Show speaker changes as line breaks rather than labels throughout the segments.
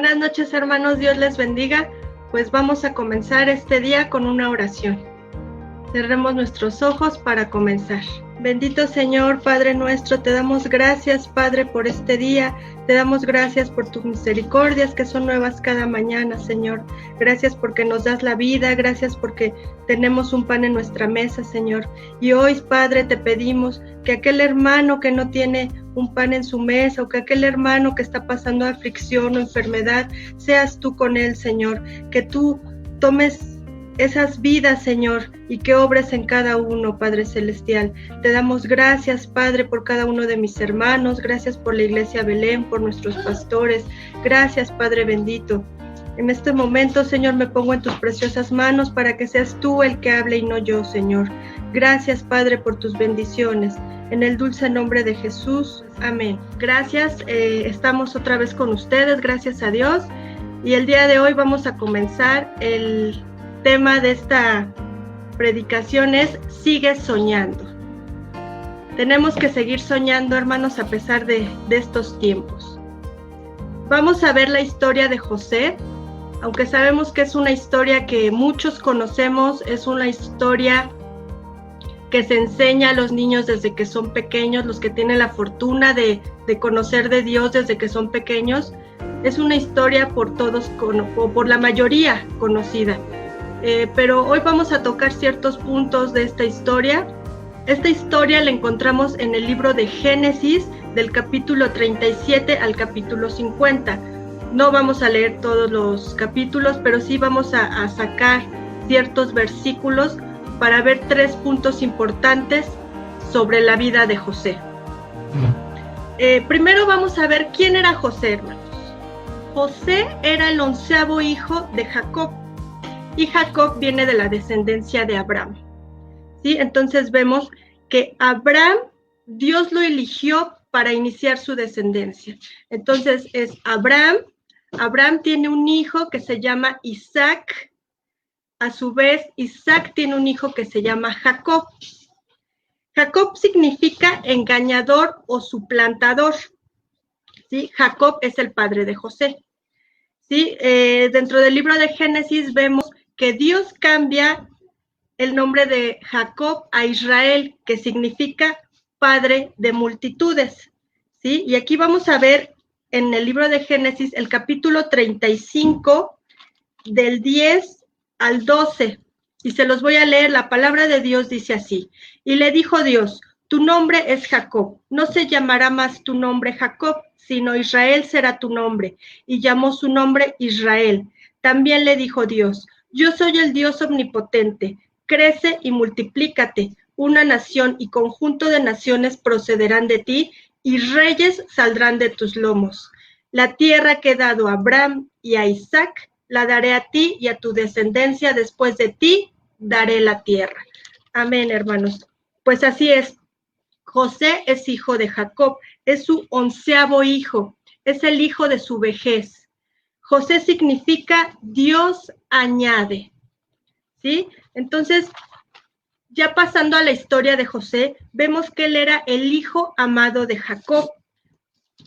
Buenas noches, hermanos, Dios les bendiga. Pues vamos a comenzar este día con una oración. Cerremos nuestros ojos para comenzar. Bendito Señor, Padre nuestro, te damos gracias, Padre, por este día. Te damos gracias por tus misericordias que son nuevas cada mañana, Señor. Gracias porque nos das la vida, gracias porque tenemos un pan en nuestra mesa, Señor. Y hoy, Padre, te pedimos que aquel hermano que no tiene un pan en su mesa, o que aquel hermano que está pasando aflicción o enfermedad, seas tú con él, Señor. Que tú tomes esas vidas, Señor, y que obres en cada uno, Padre Celestial. Te damos gracias, Padre, por cada uno de mis hermanos. Gracias por la Iglesia Belén, por nuestros pastores. Gracias, Padre bendito. En este momento, Señor, me pongo en tus preciosas manos para que seas tú el que hable y no yo, Señor. Gracias, Padre, por tus bendiciones. En el dulce nombre de Jesús. Amén. Gracias. Estamos otra vez con ustedes, gracias a Dios. Y el día de hoy vamos a comenzar el tema de esta predicación es sigue soñando. Tenemos que seguir soñando, hermanos, a pesar de estos tiempos. Vamos a ver la historia de José, aunque sabemos que es una historia que muchos conocemos, es una historia que se enseña a los niños desde que son pequeños, los que tienen la fortuna de conocer de Dios desde que son pequeños. Es una historia por todos, o por la mayoría conocida. Pero hoy vamos a tocar ciertos puntos de esta historia. Esta historia la encontramos en el libro de Génesis, del capítulo 37 al capítulo 50. No vamos a leer todos los capítulos, pero sí vamos a sacar ciertos versículos para ver 3 puntos importantes sobre la vida de José. Primero vamos a ver quién era José, hermanos. José era el 11º hijo de Jacob. Y Jacob viene de la descendencia de Abraham, ¿sí? Entonces vemos que Abraham, Dios lo eligió para iniciar su descendencia. Entonces es Abraham tiene un hijo que se llama Isaac. A su vez, Isaac tiene un hijo que se llama Jacob. Jacob significa engañador o suplantador, ¿sí? Jacob es el padre de José, ¿sí? Dentro del libro de Génesis vemos que Dios cambia el nombre de Jacob a Israel, que significa padre de multitudes, ¿sí? Y aquí vamos a ver en el libro de Génesis el capítulo 35, del 10 al 12, y se los voy a leer. La palabra de Dios dice así: y le dijo Dios, tu nombre es Jacob, no se llamará más tu nombre Jacob, sino Israel será tu nombre, y llamó su nombre Israel. También le dijo Dios, yo soy el Dios omnipotente, crece y multiplícate, una nación y conjunto de naciones procederán de ti, y reyes saldrán de tus lomos. La tierra que he dado a Abraham y a Isaac, la daré a ti y a tu descendencia después de ti, daré la tierra. Amén, hermanos. Pues así es. José es hijo de Jacob, es su 11º hijo, es el hijo de su vejez. José significa Dios añade, ¿sí? Entonces, ya pasando a la historia de José, vemos que él era el hijo amado de Jacob,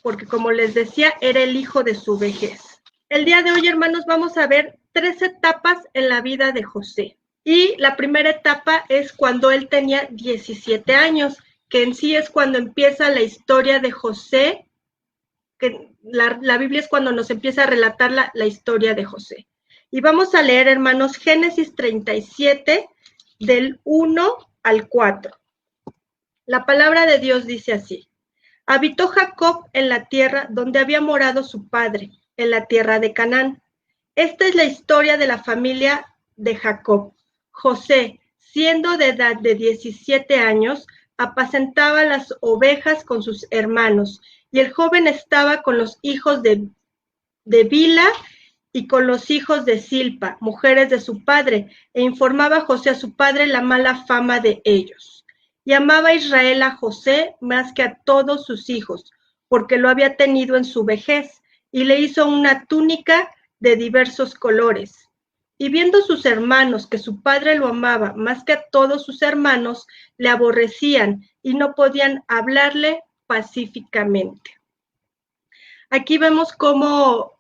porque como les decía, era el hijo de su vejez. El día de hoy, hermanos, vamos a ver 3 etapas en la vida de José. Y la primera etapa es cuando él tenía 17 años, que en sí es cuando empieza la historia de José, que la Biblia es cuando nos empieza a relatar la historia de José. Y vamos a leer, hermanos, Génesis 37, del 1 al 4. La palabra de Dios dice así: habitó Jacob en la tierra donde había morado su padre, en la tierra de Canaán. Esta es la historia de la familia de Jacob. José, siendo de edad de 17 años, apacentaba las ovejas con sus hermanos, y el joven estaba con los hijos de Bilha y con los hijos de Silpa, mujeres de su padre, e informaba José a su padre la mala fama de ellos. Y amaba Israel a José más que a todos sus hijos, porque lo había tenido en su vejez, y le hizo una túnica de diversos colores. Y viendo sus hermanos que su padre lo amaba más que a todos sus hermanos, le aborrecían y no podían hablarle pacíficamente. Aquí vemos cómo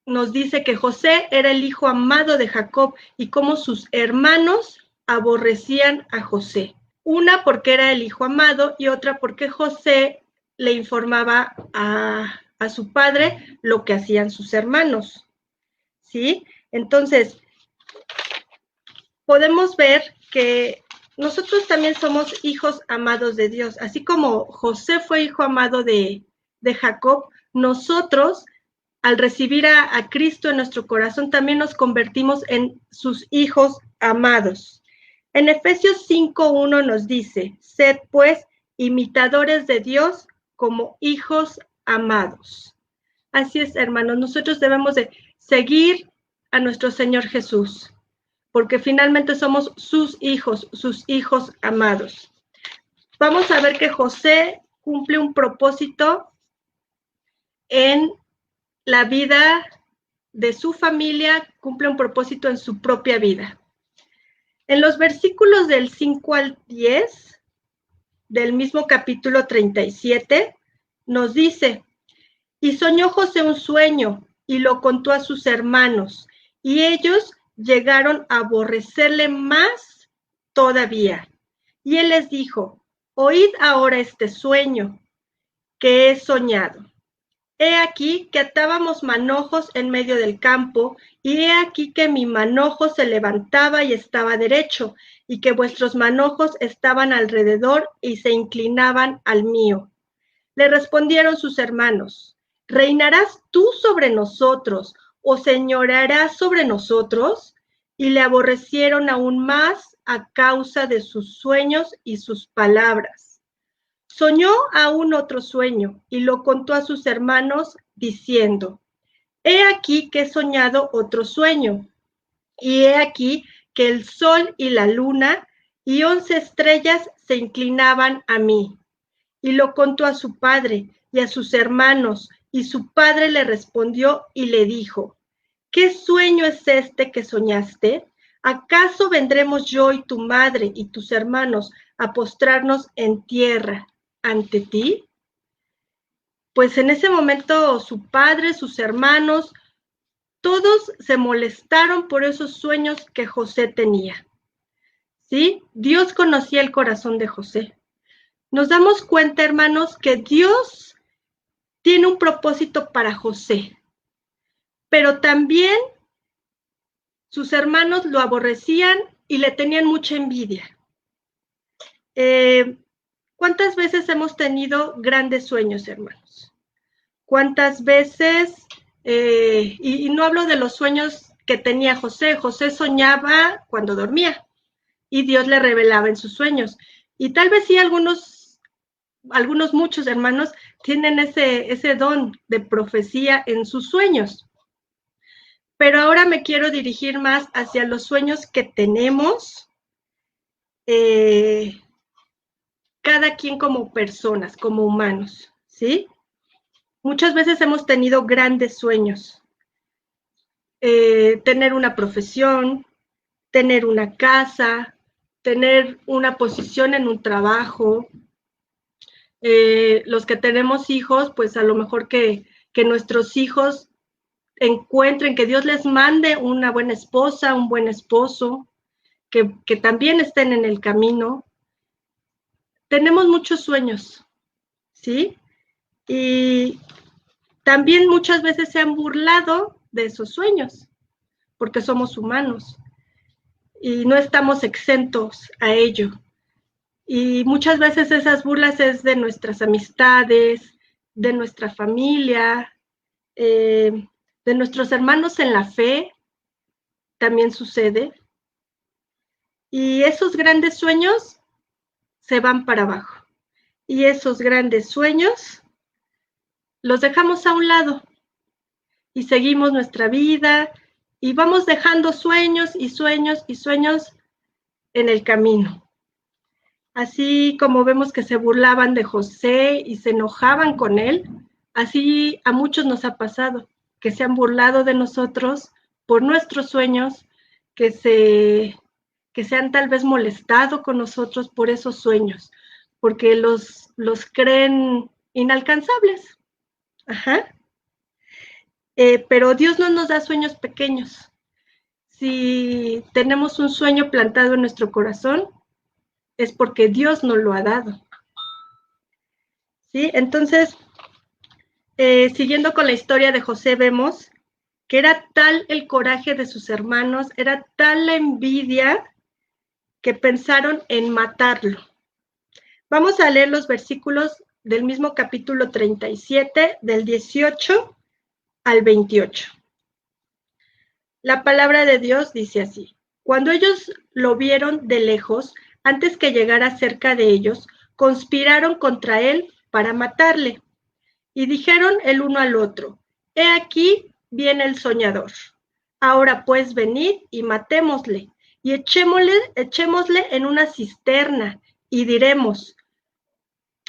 nos dice que José era el hijo amado de Jacob y cómo sus hermanos aborrecían a José. Una porque era el hijo amado y otra porque José le informaba a su padre lo que hacían sus hermanos. ¿Sí? Entonces, podemos ver que nosotros también somos hijos amados de Dios. Así como José fue hijo amado de Jacob, nosotros, al recibir a Cristo en nuestro corazón, también nos convertimos en sus hijos amados. En Efesios 5:1 nos dice, sed pues imitadores de Dios como hijos amados. Así es, hermanos, nosotros debemos de seguir a nuestro Señor Jesús, porque finalmente somos sus hijos amados. Vamos a ver que José cumple un propósito en la vida de su familia, cumple un propósito en su propia vida. En los versículos del 5 al 10 del mismo capítulo 37, nos dice, y soñó José un sueño y lo contó a sus hermanos, y ellos llegaron a aborrecerle más todavía. Y él les dijo, oíd ahora este sueño que he soñado. He aquí que atábamos manojos en medio del campo, y he aquí que mi manojo se levantaba y estaba derecho, y que vuestros manojos estaban alrededor y se inclinaban al mío. Le respondieron sus hermanos, ¿reinarás tú sobre nosotros o señorearás sobre nosotros? Y le aborrecieron aún más a causa de sus sueños y sus palabras. Soñó aún otro sueño y lo contó a sus hermanos diciendo, he aquí que he soñado otro sueño, y he aquí que el sol y la luna y 11 estrellas se inclinaban a mí. Y lo contó a su padre y a sus hermanos, y su padre le respondió y le dijo, ¿qué sueño es este que soñaste? ¿Acaso vendremos yo y tu madre y tus hermanos a postrarnos en tierra ante ti? Pues en ese momento su padre, sus hermanos, todos se molestaron por esos sueños que José tenía. ¿Sí? Dios conocía el corazón de José. Nos damos cuenta, hermanos, que Dios tiene un propósito para José, pero también sus hermanos lo aborrecían y le tenían mucha envidia. ¿Cuántas veces hemos tenido grandes sueños, hermanos? ¿Cuántas veces, y no hablo de los sueños que tenía José, José soñaba cuando dormía y Dios le revelaba en sus sueños. Y tal vez sí muchos hermanos tienen ese don de profecía en sus sueños. Pero ahora me quiero dirigir más hacia los sueños que tenemos cada quien como personas, como humanos, ¿sí? Muchas veces hemos tenido grandes sueños. Tener una profesión, tener una casa, tener una posición en un trabajo. Los que tenemos hijos, pues a lo mejor que nuestros hijos encuentren, que Dios les mande una buena esposa, un buen esposo, que también estén en el camino. Tenemos muchos sueños, ¿sí? Y también muchas veces se han burlado de esos sueños, porque somos humanos y no estamos exentos a ello. Y muchas veces esas burlas es de nuestras amistades, de nuestra familia, de nuestros hermanos en la fe, también sucede. Y esos grandes sueños se van para abajo. Y esos grandes sueños los dejamos a un lado y seguimos nuestra vida y vamos dejando sueños y sueños y sueños en el camino. Así como vemos que se burlaban de José y se enojaban con él, así a muchos nos ha pasado, que se han burlado de nosotros por nuestros sueños, que se han tal vez molestado con nosotros por esos sueños, porque los creen inalcanzables. Ajá. pero Dios no nos da sueños pequeños. Si tenemos un sueño plantado en nuestro corazón, es porque Dios nos lo ha dado. ¿Sí? Entonces, siguiendo con la historia de José, vemos que era tal el coraje de sus hermanos, era tal la envidia que pensaron en matarlo. Vamos a leer los versículos del mismo capítulo 37, del 18 al 28. La palabra de Dios dice así: cuando ellos lo vieron de lejos, antes que llegara cerca de ellos, conspiraron contra él para matarle. Y dijeron el uno al otro: he aquí viene el soñador. Ahora pues venid y matémosle, y echémosle en una cisterna, y diremos: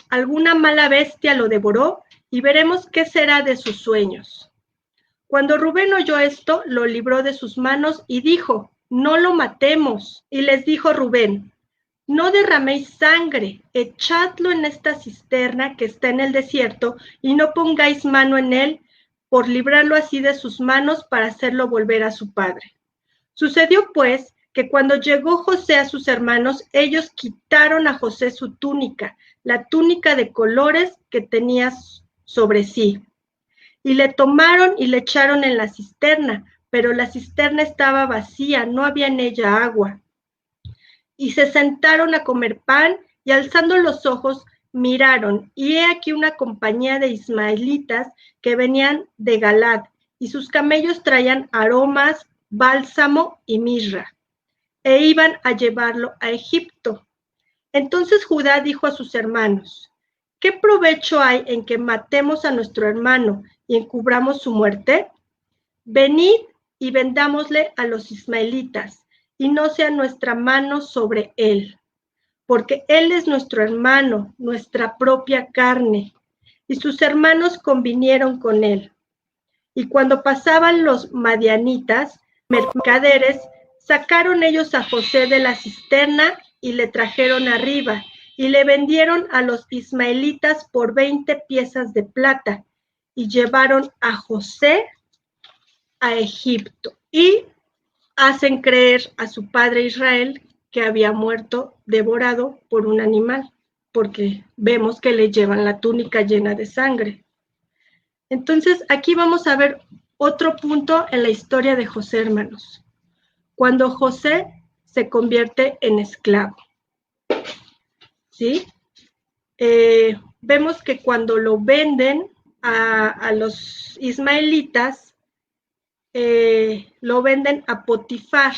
alguna mala bestia lo devoró, y veremos qué será de sus sueños. Cuando Rubén oyó esto, lo libró de sus manos y dijo: no lo matemos. Y les dijo Rubén: no derraméis sangre, echadlo en esta cisterna que está en el desierto, y no pongáis mano en él, por librarlo así de sus manos para hacerlo volver a su padre. Sucedió pues que cuando llegó José a sus hermanos, ellos quitaron a José su túnica, la túnica de colores que tenía sobre sí, y le tomaron y le echaron en la cisterna, pero la cisterna estaba vacía, no había en ella agua. Y se sentaron a comer pan, y alzando los ojos miraron, y he aquí una compañía de ismaelitas que venían de Galad, y sus camellos traían aromas, bálsamo y mirra, e iban a llevarlo a Egipto. Entonces Judá dijo a sus hermanos: ¿qué provecho hay en que matemos a nuestro hermano y encubramos su muerte? Venid y vendámosle a los ismaelitas, y no sea nuestra mano sobre él, porque él es nuestro hermano, nuestra propia carne. Y sus hermanos convinieron con él. Y cuando pasaban los madianitas, mercaderes, sacaron ellos a José de la cisterna y le trajeron arriba, y le vendieron a los ismaelitas por 20 piezas de plata, y llevaron a José a Egipto. Y hacen creer a su padre Israel que había muerto devorado por un animal, porque vemos que le llevan la túnica llena de sangre. Entonces, aquí vamos a ver otro punto en la historia de José, hermanos. Cuando José se convierte en esclavo, ¿sí? Vemos que cuando lo venden a los ismaelitas, lo venden a Potifar.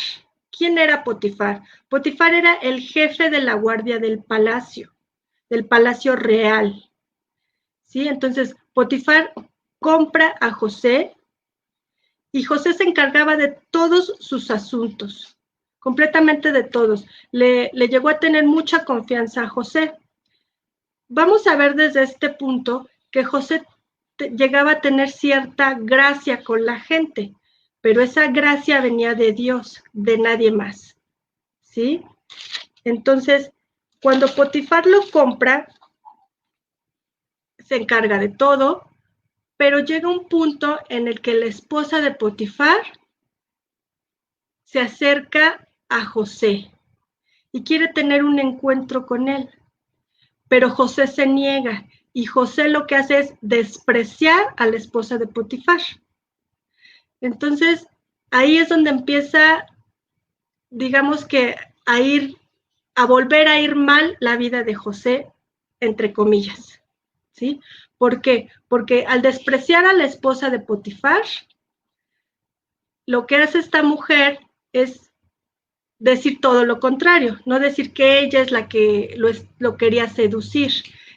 ¿Quién era Potifar? Potifar era el jefe de la guardia del palacio real. ¿Sí? Entonces, Potifar compra a José, y José se encargaba de todos sus asuntos, completamente de todos. Le llegó a tener mucha confianza a José. Vamos a ver desde este punto que José llegaba a tener cierta gracia con la gente, pero esa gracia venía de Dios, de nadie más, ¿sí? Entonces, cuando Potifar lo compra, se encarga de todo, pero llega un punto en el que la esposa de Potifar se acerca a José y quiere tener un encuentro con él, pero José se niega, y José lo que hace es despreciar a la esposa de Potifar. Entonces, ahí es donde empieza, digamos que a volver a ir mal la vida de José, entre comillas, ¿sí? ¿Por qué? Porque al despreciar a la esposa de Potifar, lo que hace esta mujer es decir todo lo contrario, no decir que ella es la que lo quería seducir,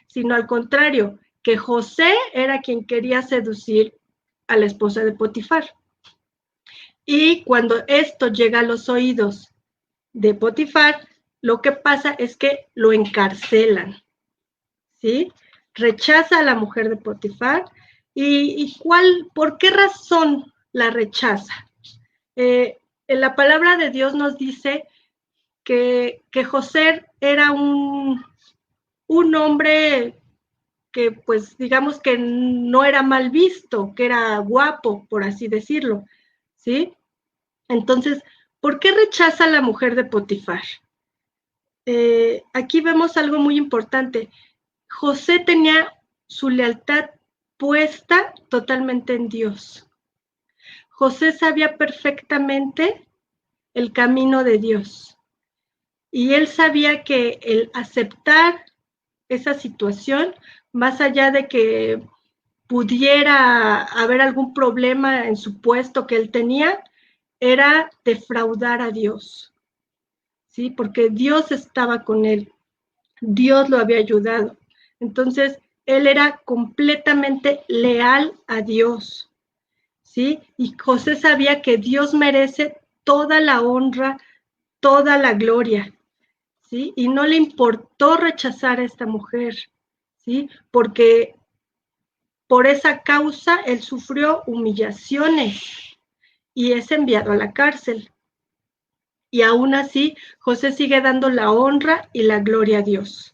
sino al contrario, que José era quien quería seducir a la esposa de Potifar. Y cuando esto llega a los oídos de Potifar, lo que pasa es que lo encarcelan, ¿sí? Rechaza a la mujer de Potifar. ¿Y por qué razón la rechaza? En la palabra de Dios nos dice que José era un hombre que pues digamos que no era mal visto, que era guapo, por así decirlo, ¿sí? Entonces, ¿por qué rechaza a la mujer de Potifar? Aquí vemos algo muy importante. José tenía su lealtad puesta totalmente en Dios. José sabía perfectamente el camino de Dios y él sabía que el aceptar esa situación, más allá de que pudiera haber algún problema en su puesto que él tenía, era defraudar a Dios, ¿sí? Porque Dios estaba con él, Dios lo había ayudado. Entonces, él era completamente leal a Dios, ¿sí? Y José sabía que Dios merece toda la honra, toda la gloria, ¿sí? Y no le importó rechazar a esta mujer, ¿sí? Porque por esa causa él sufrió humillaciones y es enviado a la cárcel. Y aún así, José sigue dando la honra y la gloria a Dios,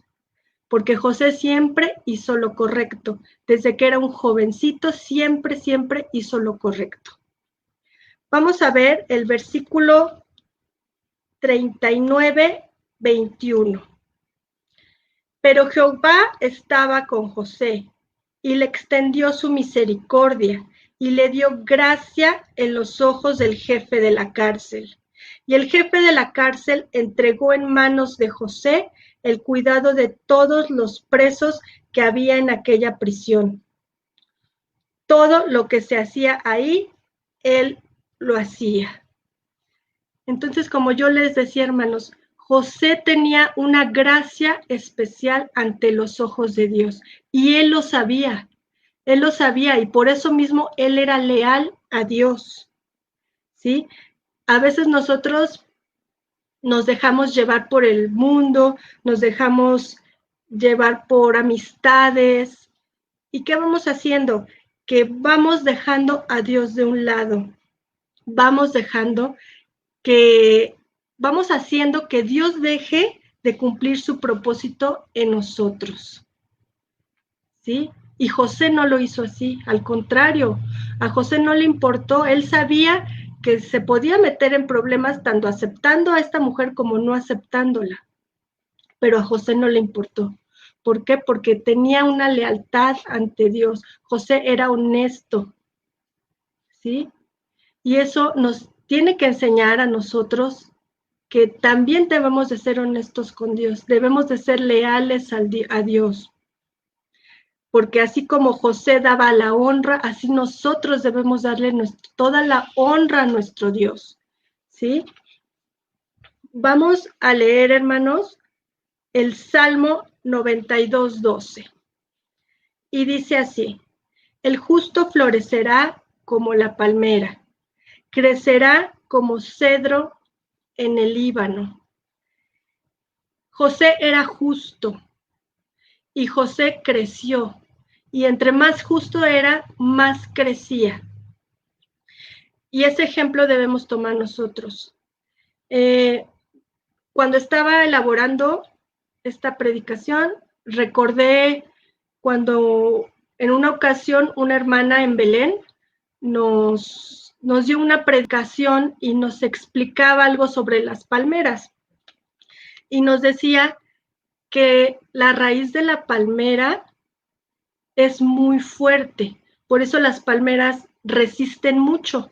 porque José siempre hizo lo correcto. Desde que era un jovencito, siempre hizo lo correcto. Vamos a ver el versículo 39, 21. Pero Jehová estaba con José y le extendió su misericordia y le dio gracia en los ojos del jefe de la cárcel. Y el jefe de la cárcel entregó en manos de José el cuidado de todos los presos que había en aquella prisión. Todo lo que se hacía ahí, él lo hacía. Entonces, como yo les decía, hermanos, José tenía una gracia especial ante los ojos de Dios y él lo sabía y por eso mismo él era leal a Dios, ¿sí? A veces nosotros nos dejamos llevar por el mundo, nos dejamos llevar por amistades. ¿Y qué vamos haciendo? Que vamos dejando a Dios de un lado, vamos haciendo que Dios deje de cumplir su propósito en nosotros, ¿sí? Y José no lo hizo así, al contrario, a José no le importó, él sabía que se podía meter en problemas tanto aceptando a esta mujer como no aceptándola, pero a José no le importó. ¿Por qué? Porque tenía una lealtad ante Dios. José era honesto, ¿sí? Y eso nos tiene que enseñar a nosotros que también debemos de ser honestos con Dios, debemos de ser leales a Dios, porque así como José daba la honra, así nosotros debemos darle toda la honra a nuestro Dios, ¿sí? Vamos a leer, hermanos, el Salmo 92:12, y dice así: el justo florecerá como la palmera, crecerá como cedro en el Líbano. José era justo y José creció, y entre más justo era, más crecía. Y ese ejemplo debemos tomar nosotros. Cuando estaba elaborando esta predicación, recordé cuando en una ocasión una hermana en Belén nos dio una predicación y nos explicaba algo sobre las palmeras. Y nos decía que la raíz de la palmera es muy fuerte, por eso las palmeras resisten mucho.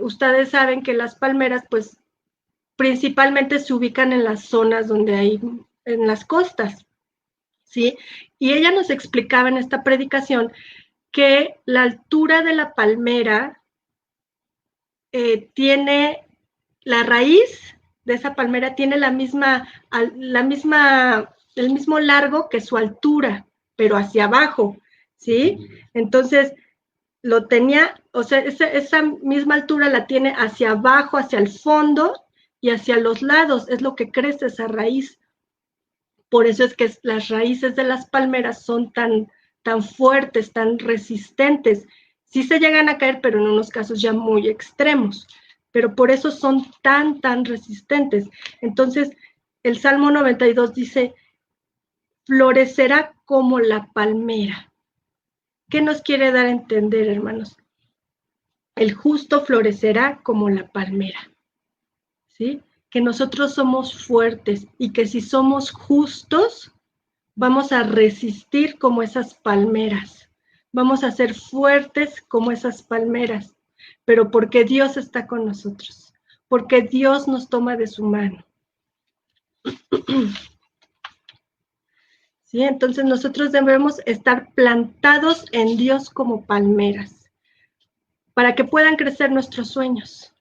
Ustedes saben que las palmeras, pues, principalmente se ubican en las zonas donde hay, en las costas, ¿sí? Y ella nos explicaba en esta predicación que la altura de la palmera tiene, la raíz de esa palmera tiene el mismo largo que su altura, pero hacia abajo, ¿sí? Entonces, lo tenía, o sea, esa misma altura la tiene hacia abajo, hacia el fondo y hacia los lados, es lo que crece esa raíz. Por eso es que las raíces de las palmeras son tan fuertes, tan resistentes. Sí se llegan a caer, pero en unos casos ya muy extremos. Pero por eso son tan resistentes. Entonces, el Salmo 92 dice: florecerá como la palmera. ¿Qué nos quiere dar a entender, hermanos? El justo florecerá como la palmera, ¿sí? Que nosotros somos fuertes y que si somos justos, vamos a resistir como esas palmeras. Vamos a ser fuertes como esas palmeras, pero porque Dios está con nosotros, porque Dios nos toma de su mano. ¿Sí? Entonces nosotros debemos estar plantados en Dios como palmeras, para que puedan crecer nuestros sueños.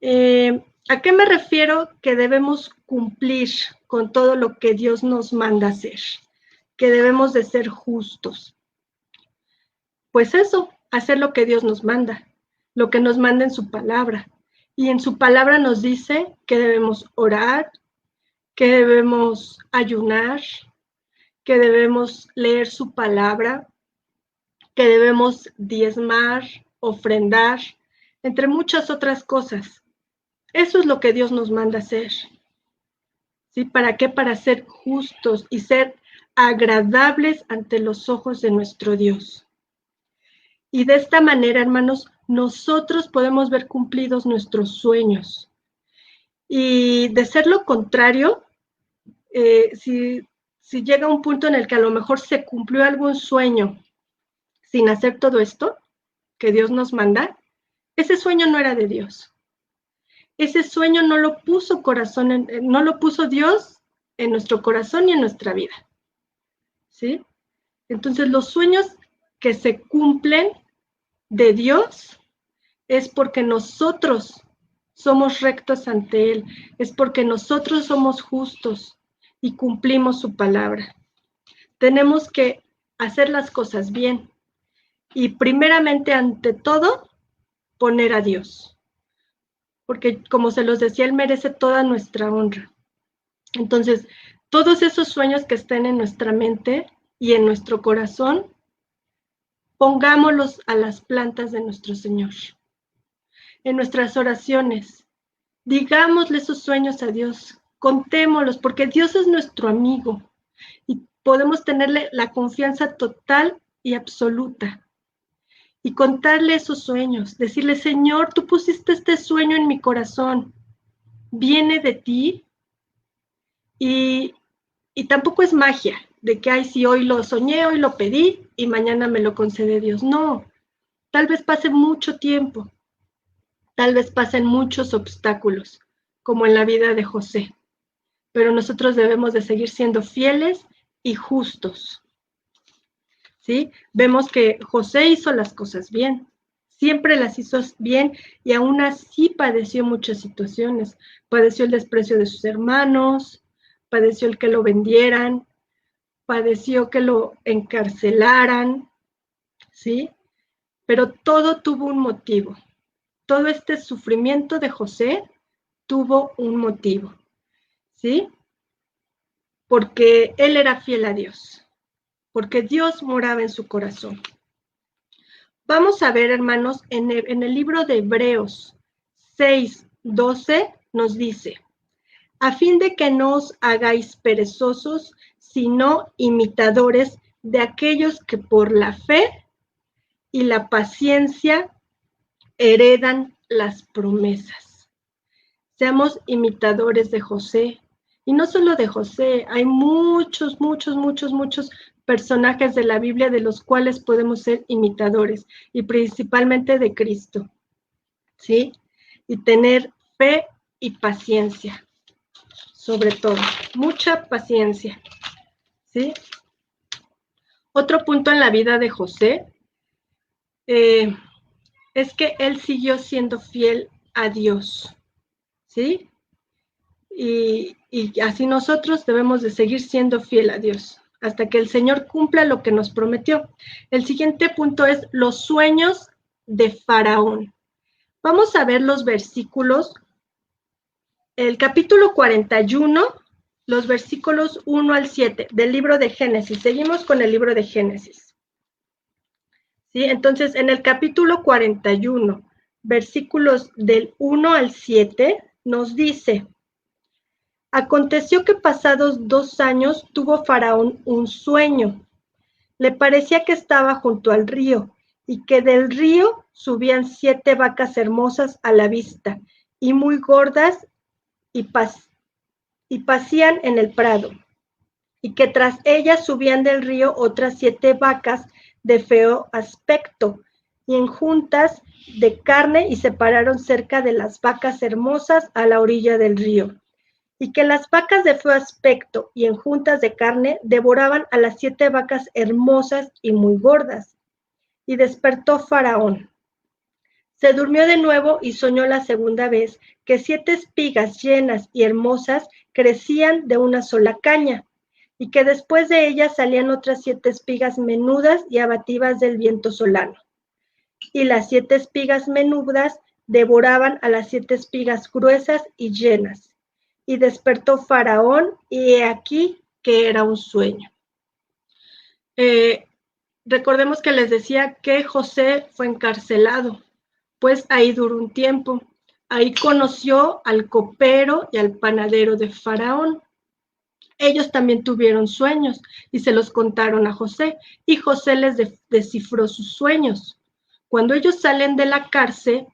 ¿A qué me refiero que debemos cumplir con todo lo que Dios nos manda hacer? Que debemos de ser justos. Pues eso, hacer lo que Dios nos manda, lo que nos manda en su palabra. Y en su palabra nos dice que debemos orar, que debemos ayunar, que debemos leer su palabra, que debemos diezmar, ofrendar, entre muchas otras cosas. Eso es lo que Dios nos manda hacer. ¿Sí? ¿Para qué? Para ser justos y ser agradables ante los ojos de nuestro Dios. Y de esta manera, hermanos, nosotros podemos ver cumplidos nuestros sueños. Y de ser lo contrario, si llega un punto en el que a lo mejor se cumplió algún sueño sin hacer todo esto que Dios nos manda, ese sueño no era de Dios. Ese sueño no lo puso no lo puso Dios en nuestro corazón y en nuestra vida. ¿Sí? Entonces, los sueños que se cumplen de Dios es porque nosotros somos rectos ante Él, es porque nosotros somos justos y cumplimos su palabra. Tenemos que hacer las cosas bien y primeramente, ante todo, poner a Dios. Porque, como se los decía, Él merece toda nuestra honra. Entonces, todos esos sueños que estén en nuestra mente y en nuestro corazón, pongámoslos a las plantas de nuestro Señor. En nuestras oraciones, digámosle esos sueños a Dios, contémoslos, porque Dios es nuestro amigo y podemos tenerle la confianza total y absoluta. Y contarle esos sueños, decirle, Señor, tú pusiste este sueño en mi corazón, viene de ti y tampoco es magia, de que, ay, si hoy lo soñé, hoy lo pedí y mañana me lo concede Dios. No, tal vez pase mucho tiempo, tal vez pasen muchos obstáculos, como en la vida de José, pero nosotros debemos de seguir siendo fieles y justos. ¿Sí? Vemos que José hizo las cosas bien, siempre las hizo bien y aún así padeció muchas situaciones. Padeció el desprecio de sus hermanos, padeció el que lo vendieran, padeció que lo encarcelaran, ¿sí? Pero todo tuvo un motivo. Todo este sufrimiento de José tuvo un motivo, ¿sí? Porque él era fiel a Dios, porque Dios moraba en su corazón. Vamos a ver, hermanos, en el libro de Hebreos 6:12 nos dice, a fin de que no os hagáis perezosos, sino imitadores de aquellos que por la fe y la paciencia heredan las promesas. Seamos imitadores de José. Y no solo de José, hay muchos personajes de la Biblia de los cuales podemos ser imitadores, y principalmente de Cristo, ¿sí? Y tener fe y paciencia, sobre todo, mucha paciencia, ¿sí? Otro punto en la vida de José es que él siguió siendo fiel a Dios, ¿sí? Y así nosotros debemos de seguir siendo fiel a Dios hasta que el Señor cumpla lo que nos prometió. El siguiente punto es los sueños de Faraón. Vamos a ver los versículos, el capítulo 41, los versículos 1 al 7 del libro de Génesis. Seguimos con el libro de Génesis. ¿Sí? Entonces, en el capítulo 41, versículos del 1 al 7, nos dice, Aconteció que pasados 2 años tuvo Faraón un sueño. Le parecía que estaba junto al río y que del río subían 7 vacas hermosas a la vista y muy gordas y pacían en el prado, y que tras ellas subían del río otras 7 vacas de feo aspecto y enjuntas de carne, y se pararon cerca de las vacas hermosas a la orilla del río, y que las vacas de feo aspecto y enjuntas de carne devoraban a las 7 vacas hermosas y muy gordas. Y despertó Faraón. Se durmió de nuevo y soñó la segunda vez que 7 espigas llenas y hermosas crecían de una sola caña, y que después de ellas salían otras 7 espigas menudas y abatidas del viento solano. Y las 7 espigas menudas devoraban a las 7 espigas gruesas y llenas. Y despertó Faraón, y he aquí que era un sueño. Recordemos que les decía que José fue encarcelado, pues ahí duró un tiempo. Ahí conoció al copero y al panadero de Faraón. Ellos también tuvieron sueños y se los contaron a José, y José les descifró sus sueños. Cuando ellos salen de la cárcel,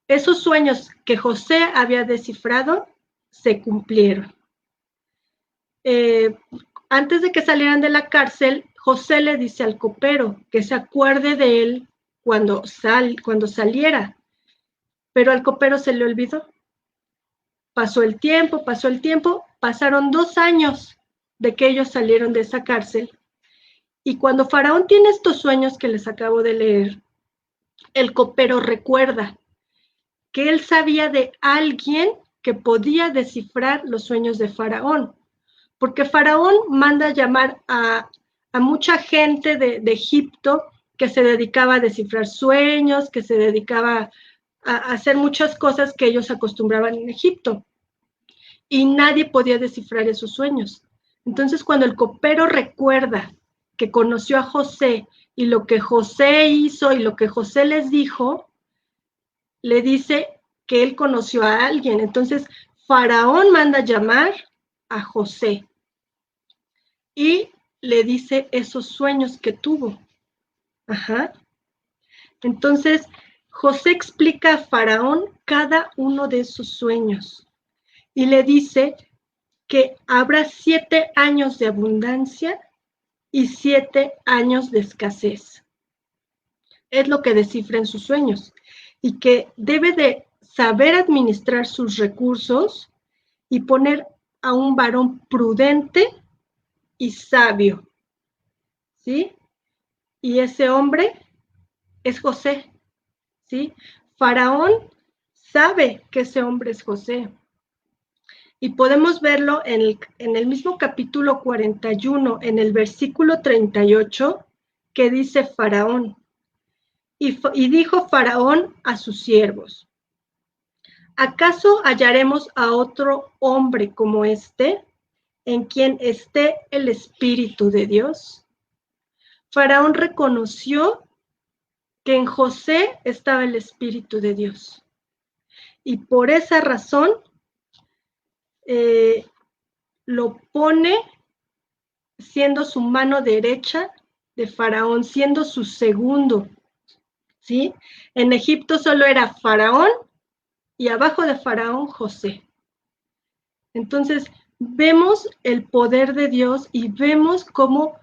esos sueños que José había descifrado se cumplieron. Antes de que salieran de la cárcel, José le dice al copero que se acuerde de él cuando saliera, pero al copero se le olvidó. Pasó el tiempo, pasaron 2 años de que ellos salieron de esa cárcel, y cuando Faraón tiene estos sueños que les acabo de leer, el copero recuerda que él sabía de alguien que podía descifrar los sueños de Faraón, porque Faraón manda llamar a mucha gente de Egipto que se dedicaba a descifrar sueños, que se dedicaba a hacer muchas cosas que ellos acostumbraban en Egipto, y nadie podía descifrar esos sueños. Entonces, cuando el copero recuerda que conoció a José y lo que José hizo y lo que José les dijo, le dice que él conoció a alguien. Entonces, Faraón manda llamar a José y le dice esos sueños que tuvo. Ajá. Entonces, José explica a Faraón cada uno de esos sueños y le dice que habrá 7 años de abundancia y 7 años de escasez. Es lo que descifra en sus sueños, y que debe de saber administrar sus recursos y poner a un varón prudente y sabio, ¿sí? Y ese hombre es José, ¿sí? Faraón sabe que ese hombre es José. Y podemos verlo en el mismo capítulo 41, en el versículo 38, que dice Faraón. Y dijo Faraón a sus siervos: ¿acaso hallaremos a otro hombre como este, en quien esté el Espíritu de Dios? Faraón reconoció que en José estaba el Espíritu de Dios, y por esa razón lo pone siendo su mano derecha de Faraón, siendo su segundo, ¿sí? En Egipto solo era Faraón, y abajo de Faraón, José. Entonces, vemos el poder de Dios y vemos cómo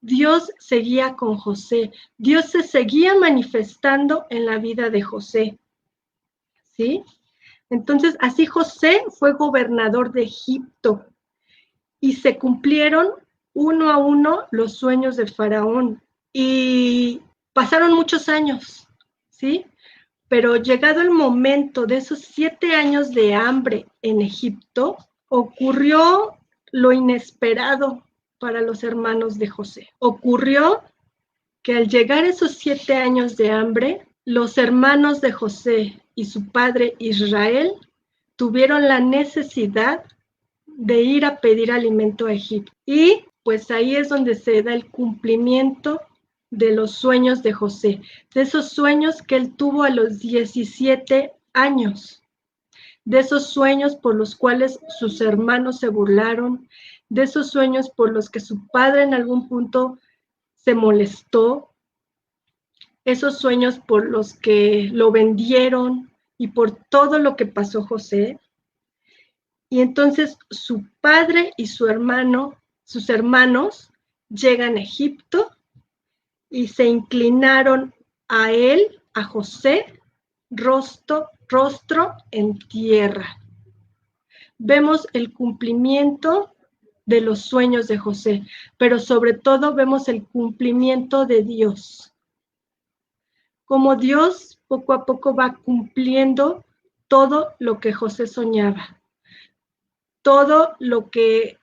Dios seguía con José. Dios se seguía manifestando en la vida de José, ¿sí? Entonces, así José fue gobernador de Egipto, y se cumplieron uno a uno los sueños de Faraón. Y pasaron muchos años, ¿sí? Pero llegado el momento de esos 7 años de hambre en Egipto, ocurrió lo inesperado para los hermanos de José. Ocurrió que al llegar esos 7 años de hambre, los hermanos de José y su padre Israel tuvieron la necesidad de ir a pedir alimento a Egipto. Y pues ahí es donde se da el cumplimiento de los sueños de José, de esos sueños que él tuvo a los 17 años. de esos sueños por los cuales sus hermanos se burlaron, de esos sueños por los que su padre en algún punto se molestó, esos sueños por los que lo vendieron y por todo lo que pasó José. Y entonces su padre y sus hermanos, llegan a Egipto y se inclinaron a él, a José, rostro en tierra. Vemos el cumplimiento de los sueños de José, pero sobre todo vemos el cumplimiento de Dios. Como Dios poco a poco va cumpliendo todo lo que José soñaba, todo lo que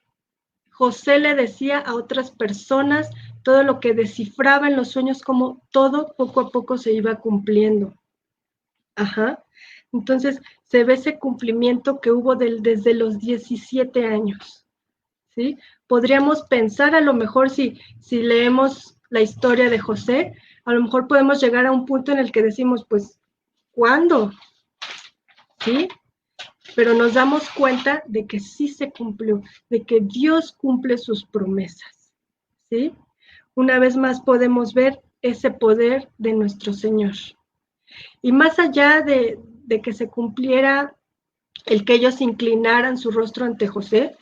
José le decía a otras personas, todo lo que descifraba en los sueños, como todo poco a poco se iba cumpliendo. Entonces se ve ese cumplimiento que hubo desde los 17 años, ¿sí? Podríamos pensar, a lo mejor si leemos la historia de José, a lo mejor podemos llegar a un punto en el que decimos, pues, ¿cuándo? ¿Sí? Pero nos damos cuenta de que sí se cumplió, de que Dios cumple sus promesas, ¿sí? Una vez más podemos ver ese poder de nuestro Señor. Y más allá de que se cumpliera el que ellos inclinaran su rostro ante José,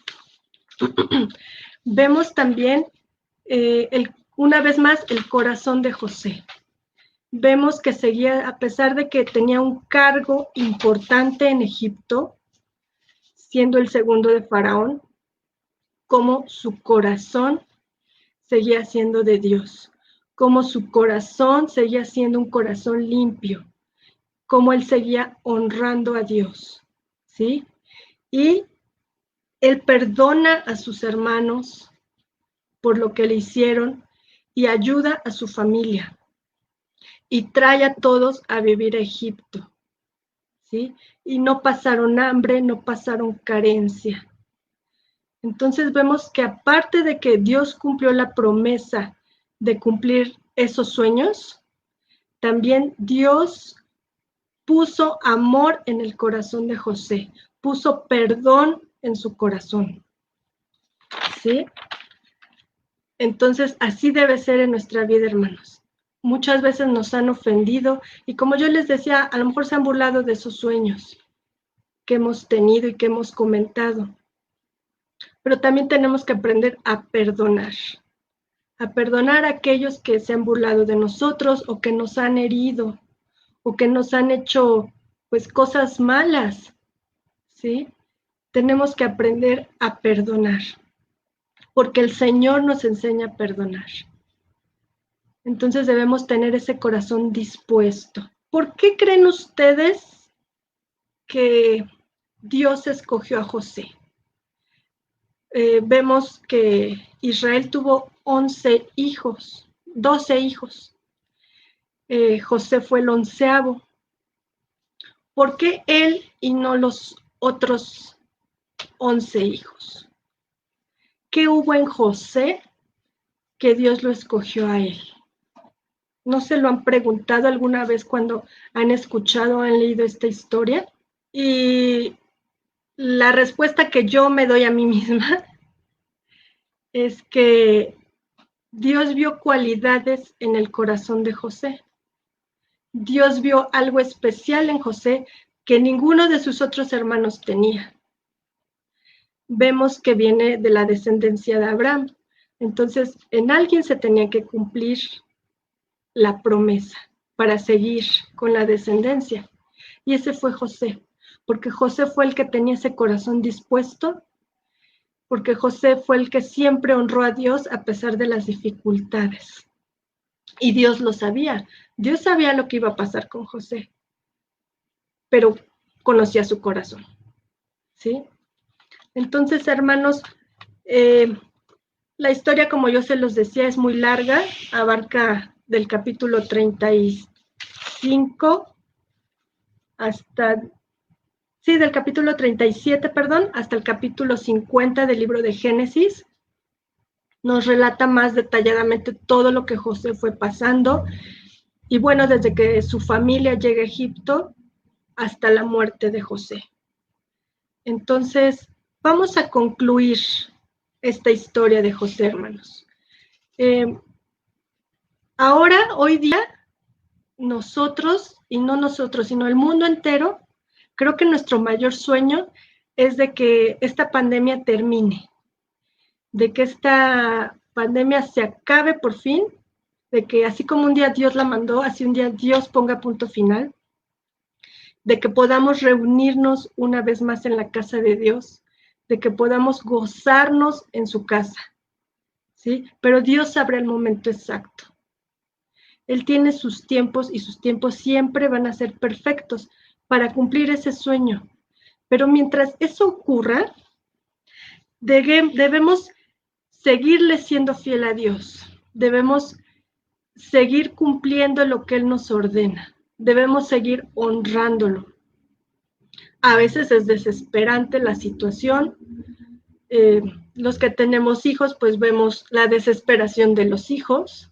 vemos también, una vez más, el corazón de José. Vemos que seguía, a pesar de que tenía un cargo importante en Egipto, siendo el segundo de Faraón, como su corazón seguía siendo de Dios, como su corazón seguía siendo un corazón limpio, como él seguía honrando a Dios, ¿sí? Y él perdona a sus hermanos por lo que le hicieron y ayuda a su familia y trae a todos a vivir a Egipto, ¿sí? Y no pasaron hambre, no pasaron carencia. Entonces vemos que aparte de que Dios cumplió la promesa de cumplir esos sueños, también Dios puso amor en el corazón de José, puso perdón en su corazón, ¿sí? Entonces así debe ser en nuestra vida, hermanos. Muchas veces nos han ofendido y, como yo les decía, a lo mejor se han burlado de esos sueños que hemos tenido y que hemos comentado. Pero también tenemos que aprender a perdonar a aquellos que se han burlado de nosotros o que nos han herido o que nos han hecho, pues, cosas malas, ¿sí? Tenemos que aprender a perdonar, porque el Señor nos enseña a perdonar. Entonces debemos tener ese corazón dispuesto. ¿Por qué creen ustedes que Dios escogió a José? Vemos que Israel tuvo 12 hijos. José fue el 11º. ¿Por qué él y no los otros 11 hijos? ¿Qué hubo en José que Dios lo escogió a él? ¿No se lo han preguntado alguna vez cuando han escuchado o han leído esta historia? Y la respuesta que yo me doy a mí misma es que Dios vio cualidades en el corazón de José. Dios vio algo especial en José que ninguno de sus otros hermanos tenía. Vemos que viene de la descendencia de Abraham. Entonces, en alguien se tenía que cumplir la promesa para seguir con la descendencia. Y ese fue José, porque José fue el que tenía ese corazón dispuesto, porque José fue el que siempre honró a Dios a pesar de las dificultades. Y Dios lo sabía. Dios sabía lo que iba a pasar con José, pero conocía su corazón, ¿sí? Entonces, hermanos, la historia, como yo se los decía, es muy larga, abarca del capítulo 35 del capítulo 37, hasta el capítulo 50 del libro de Génesis. Nos relata más detalladamente todo lo que José fue pasando, y bueno, desde que su familia llega a Egipto hasta la muerte de José. Entonces, vamos a concluir esta historia de José, hermanos. Ahora, hoy día, nosotros, y no nosotros, sino el mundo entero, creo que nuestro mayor sueño es de que esta pandemia termine, de que esta pandemia se acabe por fin, de que así como un día Dios la mandó, así un día Dios ponga punto final, de que podamos reunirnos una vez más en la casa de Dios, de que podamos gozarnos en su casa, ¿sí? Pero Dios sabrá el momento exacto. Él tiene sus tiempos y sus tiempos siempre van a ser perfectos para cumplir ese sueño. Pero mientras eso ocurra, debemos seguirle siendo fiel a Dios. Debemos seguir cumpliendo lo que Él nos ordena. Debemos seguir honrándolo. A veces es desesperante la situación. Los que tenemos hijos, pues vemos la desesperación de los hijos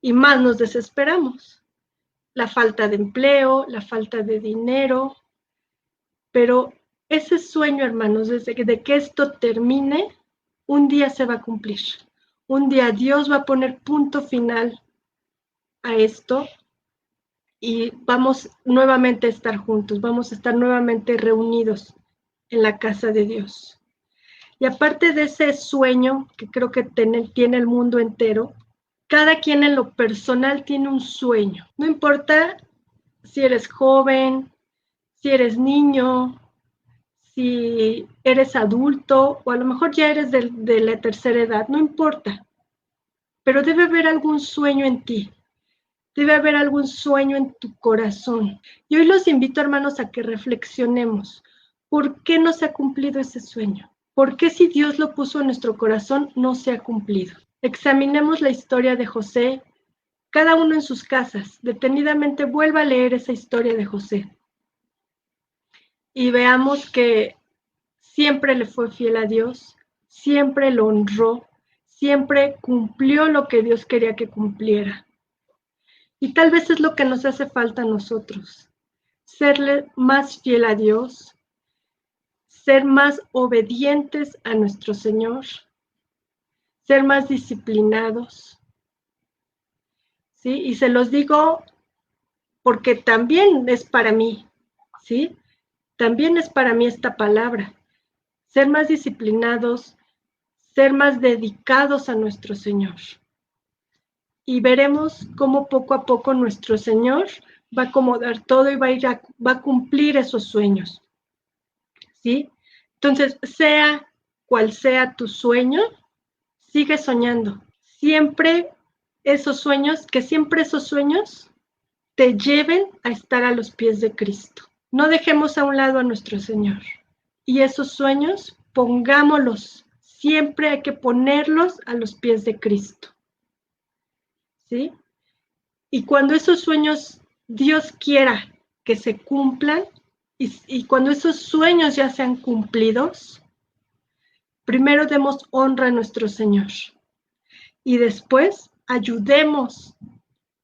y más nos desesperamos. La falta de empleo, la falta de dinero, pero ese sueño, hermanos, de que esto termine, un día se va a cumplir. Un día Dios va a poner punto final a esto y vamos nuevamente a estar juntos, vamos a estar nuevamente reunidos en la casa de Dios. Y aparte de ese sueño que creo que tiene el mundo entero, cada quien en lo personal tiene un sueño. No importa si eres joven, si eres niño, si eres adulto o a lo mejor ya eres de la tercera edad, no importa. Pero debe haber algún sueño en ti. Debe haber algún sueño en tu corazón. Y hoy los invito, hermanos, a que reflexionemos. ¿Por qué no se ha cumplido ese sueño? ¿Por qué si Dios lo puso en nuestro corazón no se ha cumplido? Examinemos la historia de José, cada uno en sus casas. Detenidamente vuelva a leer esa historia de José. Y veamos que siempre le fue fiel a Dios, siempre lo honró, siempre cumplió lo que Dios quería que cumpliera. Y tal vez es lo que nos hace falta a nosotros, serle más fiel a Dios, ser más obedientes a nuestro Señor, ser más disciplinados. ¿Sí? Y se los digo porque también es para mí, ¿sí? También es para mí esta palabra. Ser más disciplinados, ser más dedicados a nuestro Señor. Y veremos cómo poco a poco nuestro Señor va a acomodar todo y va a cumplir esos sueños. ¿Sí? Entonces, sea cual sea tu sueño, sigue soñando. Siempre esos sueños te lleven a estar a los pies de Cristo. No dejemos a un lado a nuestro Señor. Y esos sueños, pongámoslos. Siempre hay que ponerlos a los pies de Cristo. ¿Sí? Y cuando esos sueños Dios quiera que se cumplan, y cuando esos sueños ya sean cumplidos, primero demos honra a nuestro Señor. Y después ayudemos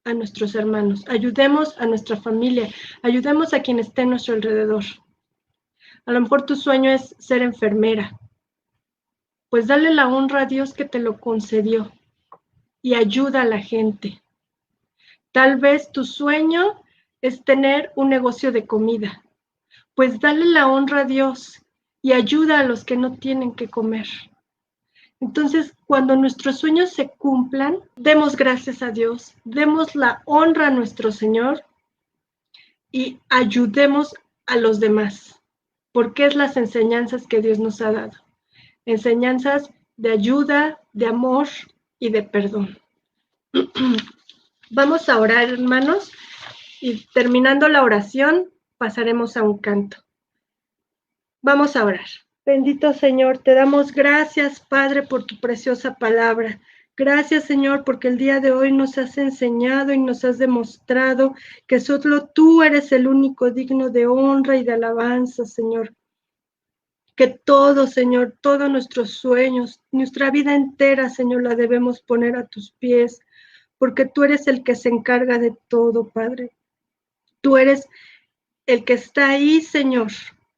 a nuestros hermanos, ayudemos a nuestra familia, ayudemos a quien esté a nuestro alrededor. A lo mejor tu sueño es ser enfermera. Pues dale la honra a Dios que te lo concedió y ayuda a la gente. Tal vez tu sueño es tener un negocio de comida. Pues dale la honra a Dios y ayuda a los que no tienen que comer. Entonces, cuando nuestros sueños se cumplan, demos gracias a Dios, demos la honra a nuestro Señor y ayudemos a los demás, porque es las enseñanzas que Dios nos ha dado. Enseñanzas de ayuda, de amor y de perdón. Vamos a orar, hermanos, y terminando la oración, pasaremos a un canto. Vamos a orar. Bendito Señor, te damos gracias, Padre, por tu preciosa palabra. Gracias, Señor, porque el día de hoy nos has enseñado y nos has demostrado que solo tú eres el único digno de honra y de alabanza, Señor. Que todo, Señor, todos nuestros sueños, nuestra vida entera, Señor, la debemos poner a tus pies, porque tú eres el que se encarga de todo, Padre. Tú eres el que está ahí, Señor,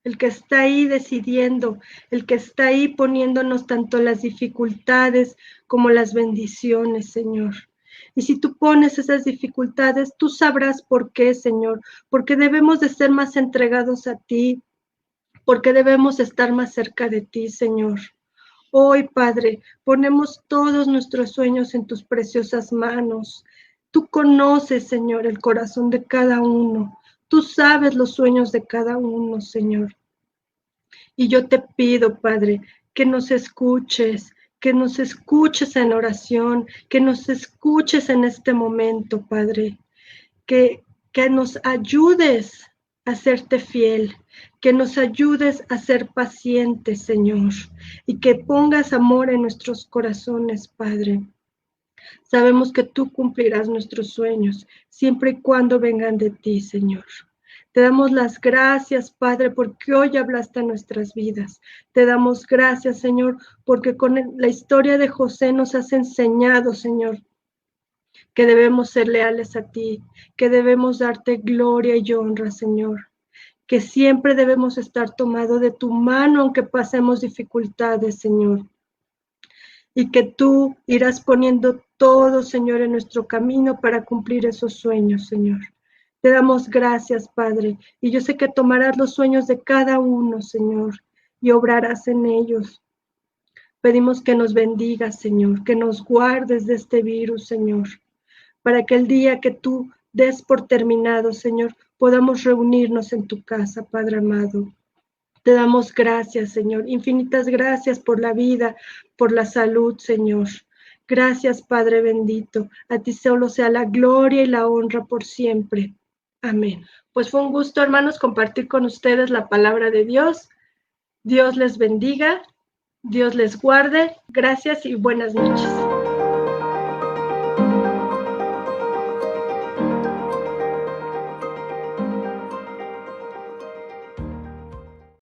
el que está ahí decidiendo, el que está ahí poniéndonos tanto las dificultades como las bendiciones, Señor. Y si tú pones esas dificultades, tú sabrás por qué, Señor, porque debemos de ser más entregados a ti, porque debemos estar más cerca de ti, Señor. Hoy, Padre, ponemos todos nuestros sueños en tus preciosas manos. Tú conoces, Señor, el corazón de cada uno. Tú sabes los sueños de cada uno, Señor. Y yo te pido, Padre, que nos escuches en oración, que nos escuches en este momento, Padre, que nos ayudes a serte fiel, que nos ayudes a ser pacientes, Señor, y que pongas amor en nuestros corazones, Padre. Sabemos que tú cumplirás nuestros sueños, siempre y cuando vengan de ti, Señor. Te damos las gracias, Padre, porque hoy hablaste a nuestras vidas. Te damos gracias, Señor, porque con la historia de José nos has enseñado, Señor, que debemos ser leales a ti, que debemos darte gloria y honra, Señor, que siempre debemos estar tomados de tu mano aunque pasemos dificultades, Señor, y que tú irás poniendo todo, Señor, en nuestro camino para cumplir esos sueños, Señor. Te damos gracias, Padre, y yo sé que tomarás los sueños de cada uno, Señor, y obrarás en ellos. Pedimos que nos bendigas, Señor, que nos guardes de este virus, Señor, para que el día que tú des por terminado, Señor, podamos reunirnos en tu casa, Padre amado. Te damos gracias, Señor, infinitas gracias por la vida, por la salud, Señor. Gracias, Padre bendito. A ti solo sea la gloria y la honra por siempre. Amén. Pues fue un gusto, hermanos, compartir con ustedes la palabra de Dios. Dios les bendiga, Dios les guarde. Gracias y buenas noches.